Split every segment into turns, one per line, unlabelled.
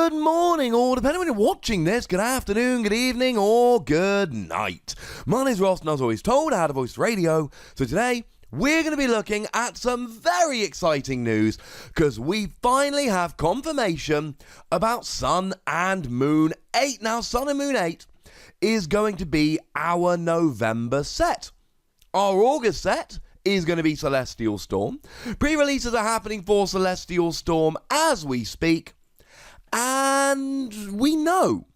Good morning, or depending on when you're watching this, good afternoon, good evening, or good night. My name's Ross, and as always told, I had a voice radio. So today, we're going to be looking at some very exciting news, because we finally have confirmation about Sun and Moon 8. Now, Sun and Moon 8 is going to be our November set. Our August set is going to be Celestial Storm. Pre-releases are happening for Celestial Storm as we speak. And we know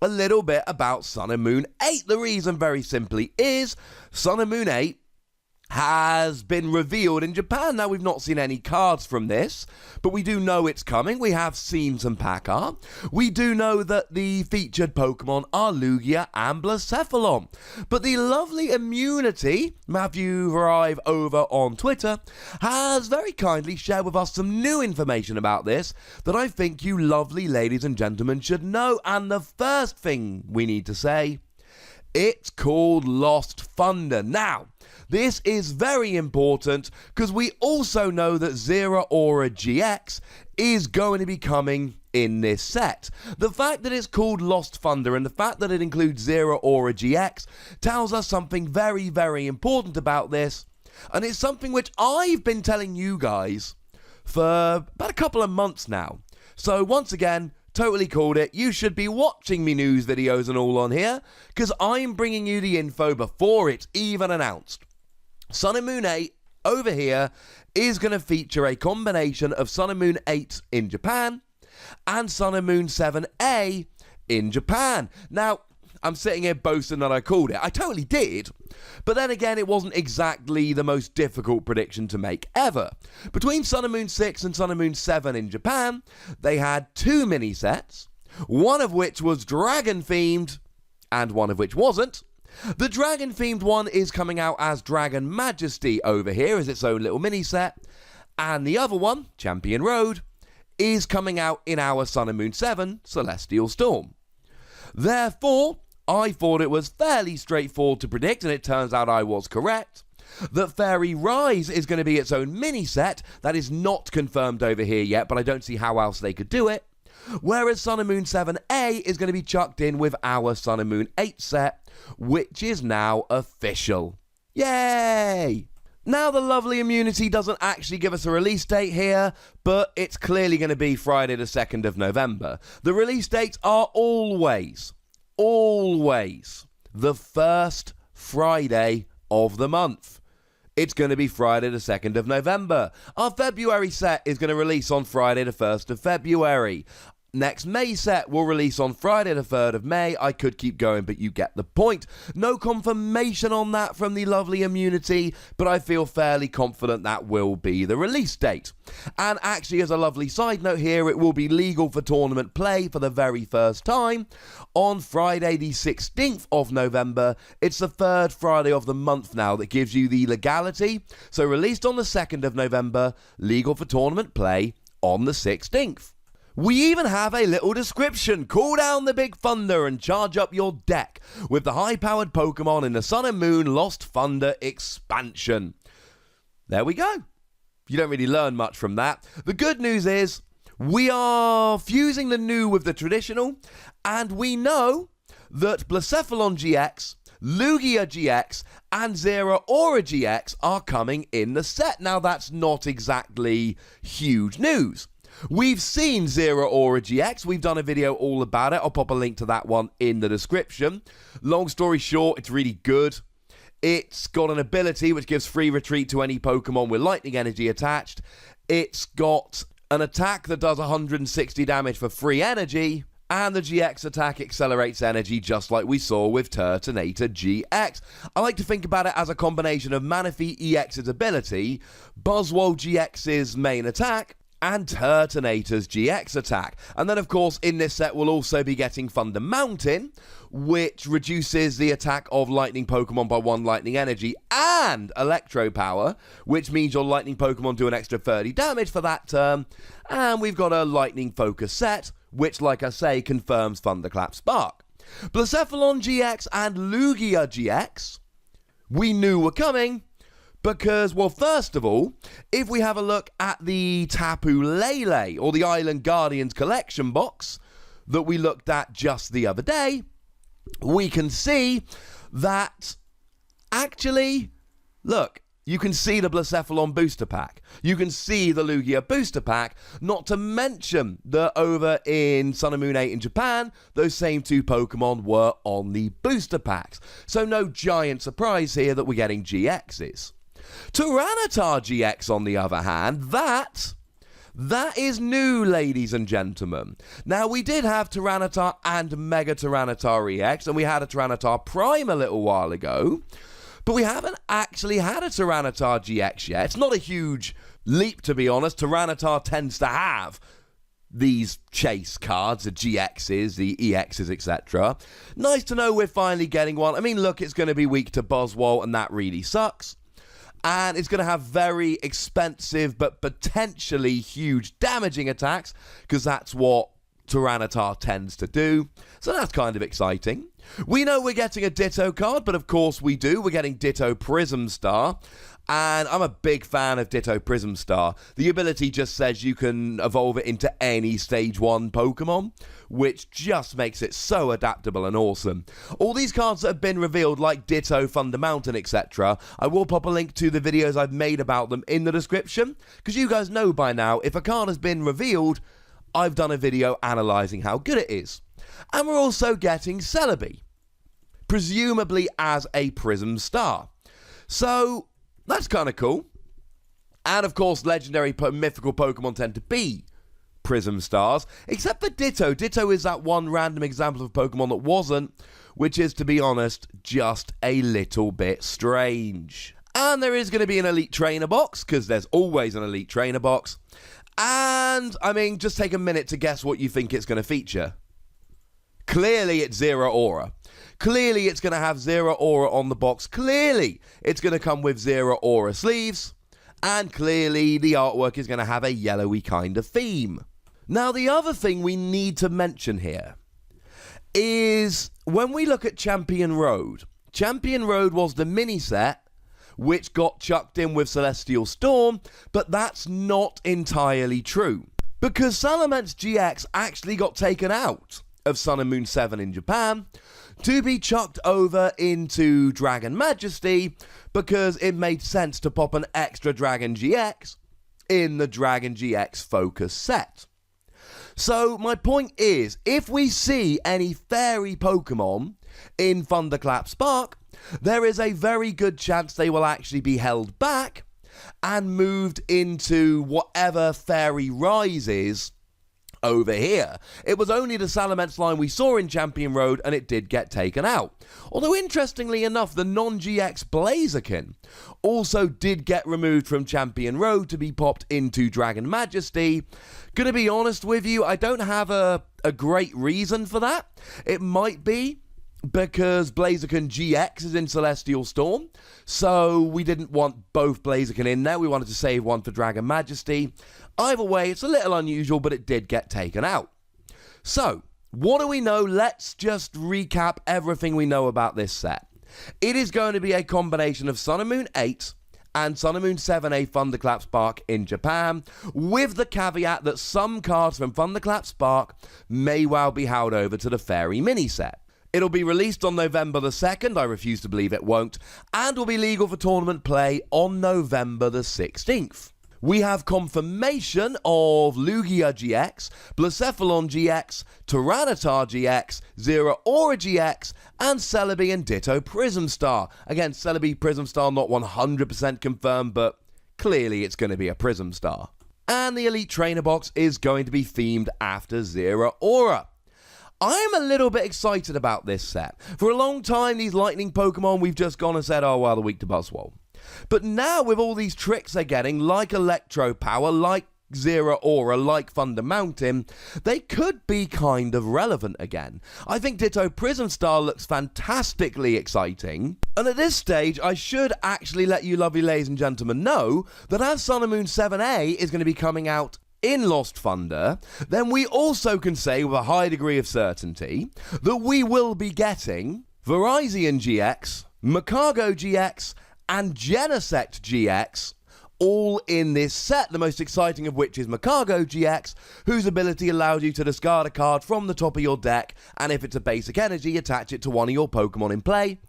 a little bit about Sun and Moon 8. The reason, very simply, is Sun and Moon 8 has been revealed in Japan. Now, we've not seen any cards from this, but we do know it's coming. We have seen some pack art. We do know that the featured Pokemon are Lugia and Blacephalon. But the lovely Immunity, Matthew Varive over on Twitter, has very kindly shared with us some new information about this that I think you lovely ladies and gentlemen should know. And the first thing we need to say, it's called Lost Thunder. Now, this is very important because we also know that Zera Aura GX is going to be coming in this set. The fact that it's called Lost Thunder and the fact that it includes Zera Aura GX tells us something very, very important about this. And it's something which I've been telling you guys for about a couple of months now. So once again, totally called it. You should be watching me news videos and all on here because I'm bringing you the info before it's even announced. Sun and Moon 8 over here is going to feature a combination of Sun and Moon 8 in Japan and Sun and Moon 7A in Japan. Now, I'm sitting here boasting that I called it. I totally did. But then again, it wasn't exactly the most difficult prediction to make ever. Between Sun and Moon 6 and Sun and Moon 7 in Japan, they had two mini sets, one of which was dragon themed and one of which wasn't. The dragon-themed one is coming out as Dragon Majesty over here as its own little mini-set, and the other one, Champion Road, is coming out in our Sun and Moon 7 Celestial Storm. Therefore, I thought it was fairly straightforward to predict, and it turns out I was correct, that Fairy Rise is going to be its own mini-set. That is not confirmed over here yet, but I don't see how else they could do it. Whereas Sun and Moon 7A is going to be chucked in with our Sun and Moon 8 set, which is now official. Yay! Now, the lovely Immunity doesn't actually give us a release date here, but it's clearly going to be Friday the 2nd of November. The release dates are always the first Friday of the month. It's going to be Friday the 2nd of November. Our February set is going to release on Friday the 1st of February. Next May set will release on Friday the 3rd of May. I could keep going, but you get the point. No confirmation on that from the lovely Immunity, but I feel fairly confident that will be the release date. And actually, as a lovely side note here, it will be legal for tournament play for the very first time on Friday the 16th of November. It's the third Friday of the month now that gives you the legality. So released on the 2nd of November, legal for tournament play on the 16th. We even have a little description. Call down the big thunder and charge up your deck with the high-powered Pokemon in the Sun and Moon Lost Thunder expansion. There we go. You don't really learn much from that. The good news is we are fusing the new with the traditional, and we know that Blacephalon GX, Lugia GX, and Zera Aura GX are coming in the set. Now, that's not exactly huge news. We've seen Zera Aura GX. We've done a video all about it. I'll pop a link to that one in the description. Long story short, it's really good. It's got an ability which gives free retreat to any Pokemon with lightning energy attached. It's got an attack that does 160 damage for free energy. And the GX attack accelerates energy just like we saw with Tyranitar GX. I like to think about it as a combination of Manaphy EX's ability, Buzzwole GX's main attack, and Tyranitar's GX attack. And then, of course, in this set, we'll also be getting Thunder Mountain, which reduces the attack of lightning Pokemon by 1 lightning energy, and Electro Power, which means your lightning Pokemon do an extra 30 damage for that turn. And we've got a lightning focus set, which, like I say, confirms Thunderclap Spark. Blacephalon GX and Lugia GX, we knew were coming, Because, well, first of all, if we have a look at the Tapu Lele, or the Island Guardians collection box that we looked at just the other day, we can see that, actually, look, you can see the Blacephalon booster pack. You can see the Lugia booster pack, not to mention that over in Sun and Moon 8 in Japan, those same two Pokemon were on the booster packs. So no giant surprise here that we're getting GXs. Tyranitar GX, on the other hand, that is new, ladies and gentlemen. Now, we did have Tyranitar and Mega Tyranitar EX, and we had a Tyranitar Prime a little while ago, but we haven't actually had a Tyranitar GX yet. It's not a huge leap, to be honest. Tyranitar tends to have these chase cards, the GXs, the EXs, etc. Nice to know we're finally getting one. I mean, look, it's going to be weak to Buzzwole, and that really sucks. And it's going to have very expensive but potentially huge damaging attacks, because that's what Tyranitar tends to do. So that's kind of exciting. We know we're getting a Ditto card, but of course we do. We're getting Ditto Prism Star. And I'm a big fan of Ditto Prism Star. The ability just says you can evolve it into any Stage 1 Pokemon, which just makes it so adaptable and awesome. All these cards that have been revealed, like Ditto, Thunder Mountain, etc., I will pop a link to the videos I've made about them in the description, because you guys know by now, if a card has been revealed, I've done a video analysing how good it is. And we're also getting Celebi, presumably as a Prism Star. So that's kind of cool. And of course, legendary mythical Pokemon tend to be Prism Stars, except for Ditto. Ditto is that one random example of Pokemon that wasn't, which is, to be honest, just a little bit strange. And there is going to be an Elite Trainer box, because there's always an Elite Trainer box. And, I mean, just take a minute to guess what you think it's going to feature. Clearly, it's Zero Aura. Clearly, it's going to have Zero Aura on the box. Clearly, it's going to come with Zero Aura sleeves. And clearly, the artwork is going to have a yellowy kind of theme. Now, the other thing we need to mention here is when we look at Champion Road was the mini set which got chucked in with Celestial Storm, but that's not entirely true, because Salamence GX actually got taken out of Sun and Moon 7 in Japan to be chucked over into Dragon Majesty, because it made sense to pop an extra Dragon GX in the Dragon GX Focus set. So my point is, if we see any fairy Pokemon in Thunderclap Spark, there is a very good chance they will actually be held back and moved into whatever Fairy Rise is over here. It was only the Salamence line we saw in Champion Road, and it did get taken out. Although, interestingly enough, the non-GX Blaziken also did get removed from Champion Road to be popped into Dragon Majesty. Gonna be honest with you, I don't have a great reason for that. It might be because Blaziken GX is in Celestial Storm, so we didn't want both Blaziken in there. We wanted to save one for Dragon Majesty. Either way, it's a little unusual, but it did get taken out. So, what do we know? Let's just recap everything we know about this set. It is going to be a combination of Sun and Moon 8 and Sun and Moon 7A Thunderclap Spark in Japan, with the caveat that some cards from Thunderclap Spark may well be held over to the Fairy mini set. It'll be released on November the 2nd, I refuse to believe it won't, and will be legal for tournament play on November the 16th. We have confirmation of Lugia GX, Blacephalon GX, Tyranitar GX, Zero Aura GX, and Celebi and Ditto Prism Star. Again, Celebi Prism Star not 100% confirmed, but clearly it's going to be a Prism Star. And the Elite Trainer box is going to be themed after Zero Aura. I'm a little bit excited about this set. For a long time, these lightning Pokemon, we've just gone and said, oh, well, they're weak to Buzzwole. But now, with all these tricks they're getting, like Electro Power, like Zero Aura, like Thunder Mountain, they could be kind of relevant again. I think Ditto Prism Star looks fantastically exciting. And at this stage, I should actually let you lovely ladies and gentlemen know that as Sun and Moon 7A is going to be coming out in Lost Thunder, then we also can say with a high degree of certainty that we will be getting Virizion GX, Makago GX, and Genesect GX, all in this set, the most exciting of which is Makago GX, whose ability allows you to discard a card from the top of your deck, and if it's a basic energy, attach it to one of your Pokemon in play,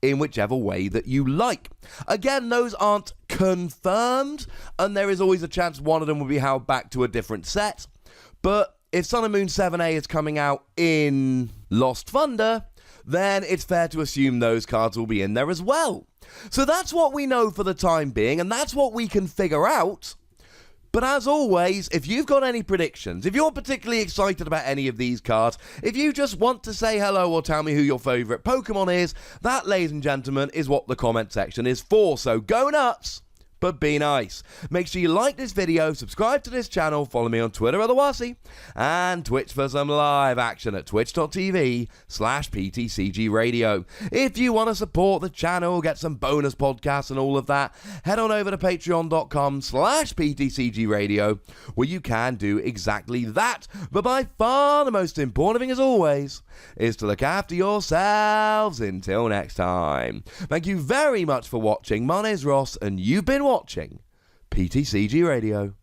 in whichever way that you like. Again, those aren't confirmed, and there is always a chance one of them will be held back to a different set, but if Sun and Moon 7A is coming out in Lost Thunder, then it's fair to assume those cards will be in there as well. So that's what we know for the time being, and that's what we can figure out. But as always, if you've got any predictions, if you're particularly excited about any of these cards, if you just want to say hello or tell me who your favourite Pokemon is, that, ladies and gentlemen, is what the comment section is for. So go nuts, but be nice. Make sure you like this video, subscribe to this channel, follow me on Twitter at TheWassy, and Twitch for some live action at twitch.tv/PTCGRadio. If you want to support the channel, get some bonus podcasts and all of that, head on over to patreon.com/PTCGRadio, where you can do exactly that. But by far the most important thing, as always, is to look after yourselves until next time. Thank you very much for watching. My name's Ross, and you've been watching PTCG Radio.